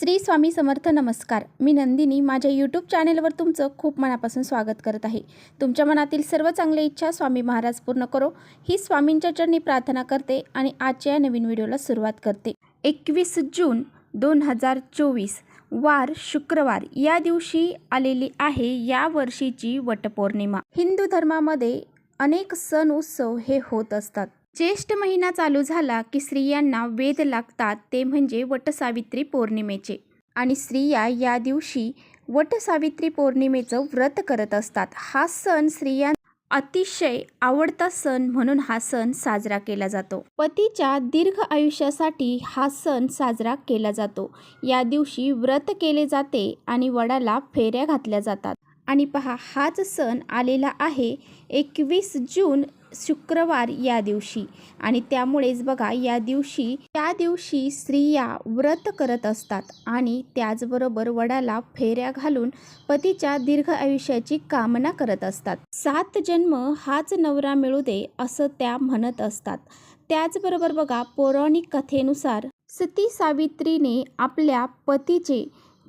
श्री स्वामी समर्थ. नमस्कार. मी नंदिनी माझ्या यूट्यूब चॅनेलवर तुमचं खूप मनापासून स्वागत करत आहे. तुमच्या मनातील सर्व चांगल्या इच्छा स्वामी महाराज पूर्ण करो ही स्वामींच्या चरणी प्रार्थना करते आणि आजच्या नवीन व्हिडिओला सुरुवात करते. 21 जून 2024 वार शुक्रवार या दिवशी आलेली आहे या वर्षीची वटपौर्णिमा. हिंदू धर्मामध्ये अनेक सण उत्सव हे होत असतात. ज्येष्ठ महिना चालू झाला की स्त्रियांना वेध लागतात ते म्हणजे वटसावित्री पौर्णिमेचे. आणि स्त्रिया या दिवशी वटसावित्री पौर्णिमेचं व्रत करत असतात. हा सण स्त्रियांना अतिशय आवडता सण म्हणून हा सण साजरा केला जातो. पतीच्या दीर्घ आयुष्यासाठी हा सण साजरा केला जातो. या दिवशी व्रत केले जाते आणि वडाला फेऱ्या घातल्या जातात. आणि पहा, हाच सण आलेला आहे 21 जून शुक्रवार या दिवशी. आणि त्यामुळेच बघा त्या दिवशी स्त्रिया व्रत करत असतात आणि त्याचबरोबर वडाला फेऱ्या घालून पतीच्या दीर्घ आयुष्याची कामना करत असतात. 7 जन्म हाच नवरा मिळू दे असं त्या म्हणत असतात. त्याचबरोबर बघा, पौराणिक कथेनुसार सती सावित्रीने आपल्या पतीचे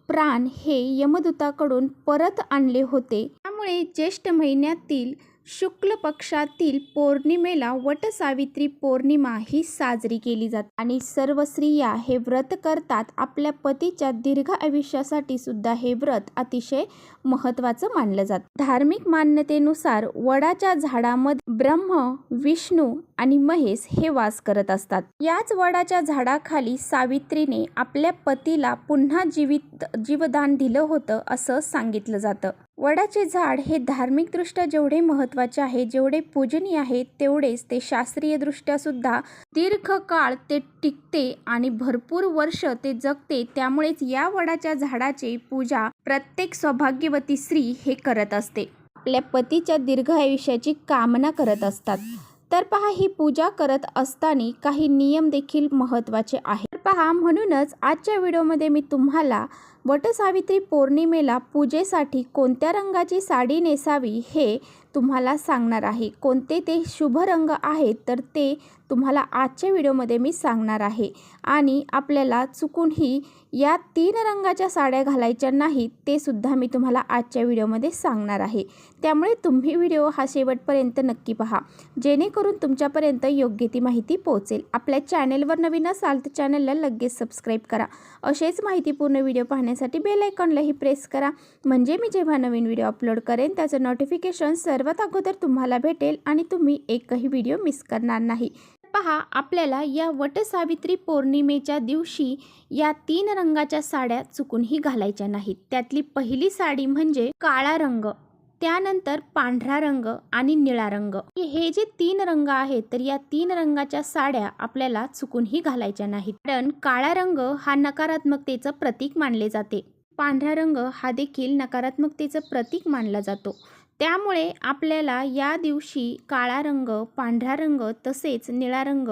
प्राण हे यमदूताकडून परत आणले होते. त्यामुळे ज्येष्ठ महिन्यातील शुक्ल पक्षातील पौर्णिमेला वटसावित्री पौर्णिमा ही साजरी केली जाते. आणि सर्व स्त्रिया हे व्रत करतात. आपल्या पतीच्या दीर्घ आयुष्यासाठी सुद्धा हे व्रत अतिशय महत्त्वाचं मानलं जातं. धार्मिक मान्यतेनुसार वडाच्या झाडामध्ये ब्रह्म, विष्णू आणि महेश हे वास करत असतात. याच वडाच्या झाडाखाली सावित्रीने आपल्या पतीला पुन्हा जीवदान दिलं होतं असं सांगितलं जातं. वडाचे झाड हे धार्मिकदृष्ट्या जेवढे महत्त्वाचे आहे, जेवढे पूजनीय आहे, तेवढेच ते शास्त्रीयदृष्ट्या सुद्धा दीर्घकाळ ते टिकते आणि भरपूर वर्ष ते जगते. त्यामुळेच या वडाच्या झाडाची पूजा प्रत्येक सौभाग्यवती स्त्री हे करत असते. आपल्या पतीच्या दीर्घ आयुष्याची कामना करत असतात. तर पहा, ही पूजा करत असताना काही नियम देखील महत्त्वाचे आहेत. तर पहा, म्हणूनच आजच्या व्हिडिओमध्ये मी तुम्हाला वटसावित्री पौर्णिमेला पूजेसाठी कोणत्या रंगाची साडी नेसावी हे तुम्हाला सांगणार आहे. कोणते ते शुभ रंग आहेत तर ते तुम्हाला आजच्या व्हिडिओमध्ये मी सांगणार आहे. आणि आपल्याला चुकूनही या 3 रंगाच्या साड्या घालायच्या नाहीत ते सुद्धा मी तुम्हाला आजच्या व्हिडिओमध्ये सांगणार आहे. त्यामुळे तुम्ही व्हिडिओ हा शेवटपर्यंत नक्की पहा, जेणेकरून तुमच्यापर्यंत योग्य ती माहिती पोहोचेल. आपल्या चॅनेलवर नवीन असाल तर चॅनलला लगेच सबस्क्राईब करा. असेच माहितीपूर्ण व्हिडिओ पाहण्यासाठी बेल आयकॉनलाही प्रेस करा, म्हणजे मी जेव्हा नवीन व्हिडिओ अपलोड करेन त्याचं नोटिफिकेशन सर्वात अगोदर तुम्हाला भेटेल आणि तुम्ही एकही व्हिडिओ मिस करणार नाही. पहा, आपल्याला या वटसावित्री पौर्णिमेच्या दिवशी या 3 रंगाच्या साड्या चुकूनही घालायच्या नाहीत. त्यातली पहिली साडी म्हणजे काळा रंग, त्यानंतर पांढरा रंग आणि निळा रंग. हे जे 3 रंग आहेत तर या 3 रंगाच्या साड्या आपल्याला चुकूनही घालायच्या नाहीत. कारण काळा रंग हा नकारात्मकतेचं प्रतीक मानले जाते. पांढरा रंग हा देखील नकारात्मकतेचं प्रतीक मानला जातो. त्यामुळे आपल्याला या दिवशी काळा रंग, पांढरा रंग तसेच निळा रंग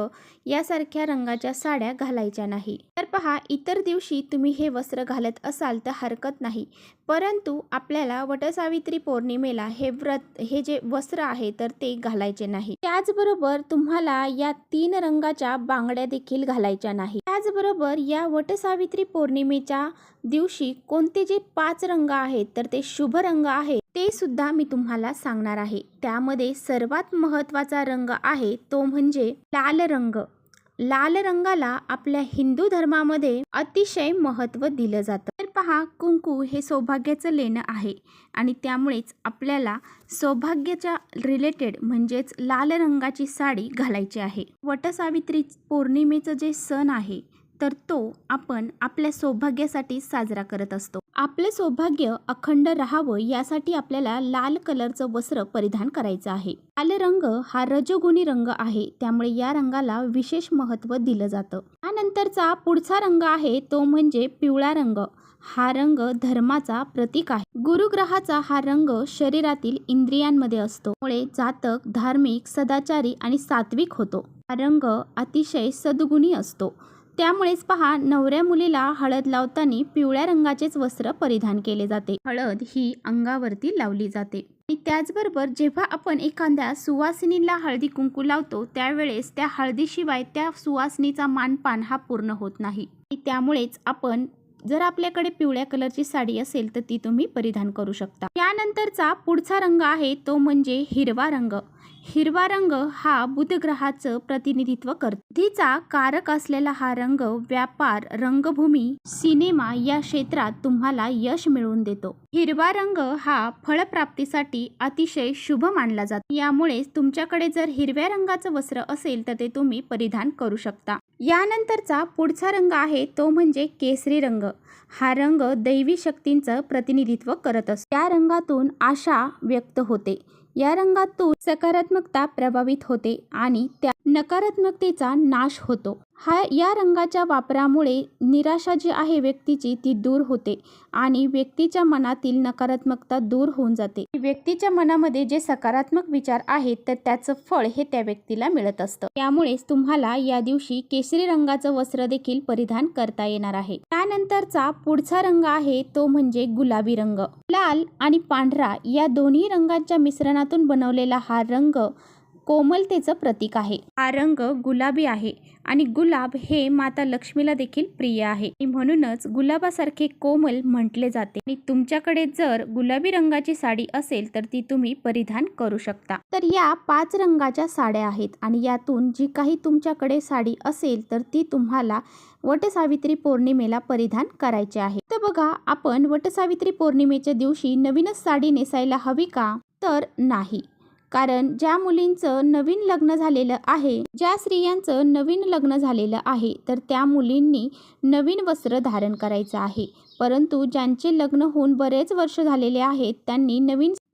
यासारख्या रंगाच्या साड्या घालायच्या नाही. तर पहा, इतर दिवशी तुम्ही हे वस्त्र घालत असाल तर हरकत नाही, परंतु आपल्याला वटसावित्री पौर्णिमेला हे जे वस्त्र आहे तर ते घालायचे नाही. त्याचबरोबर तुम्हाला या 3 रंगाच्या बांगड्या देखील घालायच्या नाही. त्याचबरोबर या वटसावित्री पौर्णिमेच्या दिवशी कोणते जे 5 रंग आहेत तर ते शुभ रंग आहेत ते सुद्धा मी तुम्हाला सांगणार आहे. त्यामध्ये सर्वात महत्त्वाचा रंग आहे तो म्हणजे लाल रंग. लाल रंगाला आपल्या हिंदू धर्मामध्ये अतिशय महत्त्व दिलं जातं. तर पहा, कुंकू हे सौभाग्याचं लेणं आहे आणि त्यामुळेच आपल्याला सौभाग्याच्या रिलेटेड म्हणजेच लाल रंगाची साडी घालायची आहे. वटसावित्री पौर्णिमेचं जे सण आहे तर तो आपण आपल्या सौभाग्यासाठी साजरा करत असतो. आपलं सौभाग्य अखंड राहावं यासाठी आपल्याला लाल कलरचं वस्त्र परिधान करायचं आहे. लाल रंग हा रजोगुणी रंग आहे, त्यामुळे या रंगाला विशेष महत्त्व दिलं जातं. त्यानंतरचा पुढचा रंग आहे तो म्हणजे पिवळा रंग. हा रंग धर्माचा प्रतीक आहे. गुरुग्रहाचा हा रंग शरीरातील इंद्रियांमध्ये असतो, त्यामुळे जातक धार्मिक, सदाचारी आणि सात्विक होतो. हा रंग अतिशय सद्गुणी असतो. त्यामुळेच पहा, नवऱ्या मुलीला हळद लावताना पिवळ्या रंगाचेच वस्त्र परिधान केले जाते. हळद ही अंगावरती लावली जाते. आणि त्याचबरोबर जेव्हा आपण एखाद्या सुवासिनीला हळदी कुंकू लावतो त्यावेळेस त्या हळदीशिवाय त्या सुवासिनीचा मानपान हा पूर्ण होत नाही. त्यामुळेच आपण जर आपल्याकडे पिवळ्या कलरची साडी असेल तर ती तुम्ही परिधान करू शकता। यानंतरचा पुढचा रंग आहे तो म्हणजे हिरवा रंग। हिरवा रंग हा बुध ग्रहाचं प्रतिनिधित्व करतो। बुद्धीचा कारक असलेला हा रंग व्यापार, रंगभूमी, सिनेमा या क्षेत्रात तुम्हाला यश मिळवून देतो। हिरवा रंग हा फळप्राप्तीसाठी अतिशय शुभ मानला जातो। यामुळे तुमच्याकडे जर हिरव्या रंगाचं वस्त्र असेल तर ते तुम्ही परिधान करू शकता। यानंतरचा पुढचा रंग आहे तो म्हणजे केसरी रंग। हा रंग दैवी शक्तींचं प्रतिनिधित्व करत असतो। या रंगातून आशा व्यक्त होते। या रंगातून सकारात्मकता प्रभावित होते आणि त्या नकारात्मकतेचा नाश होतो। या रंगाच्या वापरामुळे निराशा जी आहे व्यक्तीची ती दूर होते आणि व्यक्तीच्या मनातील नकारात्मकता दूर होऊन जाते। व्यक्तीच्या मनामध्ये जे सकारात्मक विचार आहेत तर त्याचं फळ हे त्या व्यक्तीला मिळत असतं। त्यामुळेच तुम्हाला या दिवशी केसरी रंगाचं वस्त्र देखील परिधान करता येणार आहे। त्यानंतरचा पुढचा रंग आहे तो म्हणजे गुलाबी रंग। लाल आणि पांढरा या दोन्ही रंगांच्या मिश्रणातून बनवलेला हा रंग कोमलतेचं प्रतीक आहे। हा रंग गुलाबी आहे आणि गुलाब हे माता लक्ष्मीला देखील प्रिय आहे, म्हणूनच गुलाबासारखे कोमल म्हटले जाते। आणि तुमच्याकडे जर गुलाबी रंगाची साडी असेल तर ती तुम्ही परिधान करू शकता। तर या 5 रंगाच्या साड्या आहेत आणि यातून जी काही तुमच्याकडे साडी असेल तर ती तुम्हाला वटसावित्री पौर्णिमेला परिधान करायचे आहे। तर बघा, आपण वटसावित्री पौर्णिमेच्या दिवशी नवीनच साडी नेसायला हवी का? तर नाही, कारण ज्या मुलींचं नवीन लग्न झालेलं आहे, ज्या स्त्रियांचं नवीन लग्न झालेलं आहे तर त्या मुलींनी नवीन वस्त्र धारण करायचं आहे। परंतु ज्यांचे लग्न होऊन बरेच वर्ष झालेले आहेत त्यांनी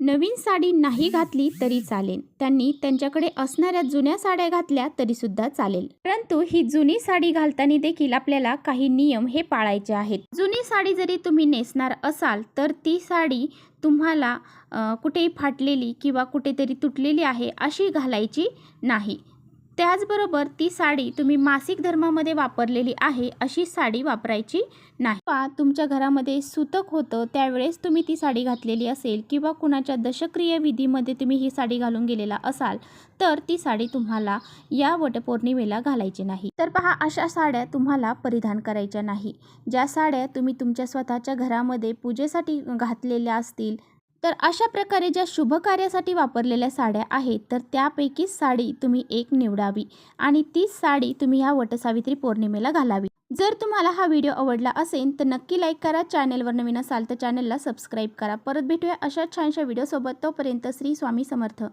नवीन साडी नाही घातली तरी चालेल, त्यांनी त्यांच्याकडे असणाऱ्या जुन्या साड्या घातल्या तरी सुद्धा चालेल। परंतु ही जुनी साडी घालताना देखील आपल्याला काही नियम हे पाळायचे आहेत। जुनी साडी जरी तुम्ही नेसणार असाल तर ती साडी तुम्हाला कुठेही फाटलेली किंवा कुठेतरी तुटलेली आहे अशी घालायची नाही। त्याचबरोबर ती साडी तुम्ही मासिक धर्मामध्ये वापरलेली आहे अशी साडी वापरायची नाही। किंवा तुमच्या घरामध्ये सुतक होतं त्यावेळेस तुम्ही ती साडी घातलेली असेल किंवा कुणाच्या दशक्रिया विधीमध्ये तुम्ही ही साडी घालून गेलेला असाल तर ती साडी तुम्हाला या वटपौर्णिमेला घालायची नाही। तर पहा, अशा साड्या तुम्हाला परिधान करायच्या नाही। ज्या साड्या तुम्ही तुमच्या स्वतःच्या घरामध्ये पूजेसाठी घातलेल्या असतील तर अशा प्रकारे ज्या शुभ कार्यासाठी वापरलेल्या साड्या आहेत तर त्यापैकी साडी तुम्ही एक निवडावी आणि ती साडी तुम्ही ह्या वटसावित्री पौर्णिमेला घालावी। जर तुम्हाला हा व्हिडिओ आवडला असेल तर नक्की लाईक करा। चॅनलवर नवीन असाल तर चॅनलला सबस्क्राईब करा। परत भेटूया अशा छानशा व्हिडिओसोबत। तोपर्यंत श्री स्वामी समर्थ।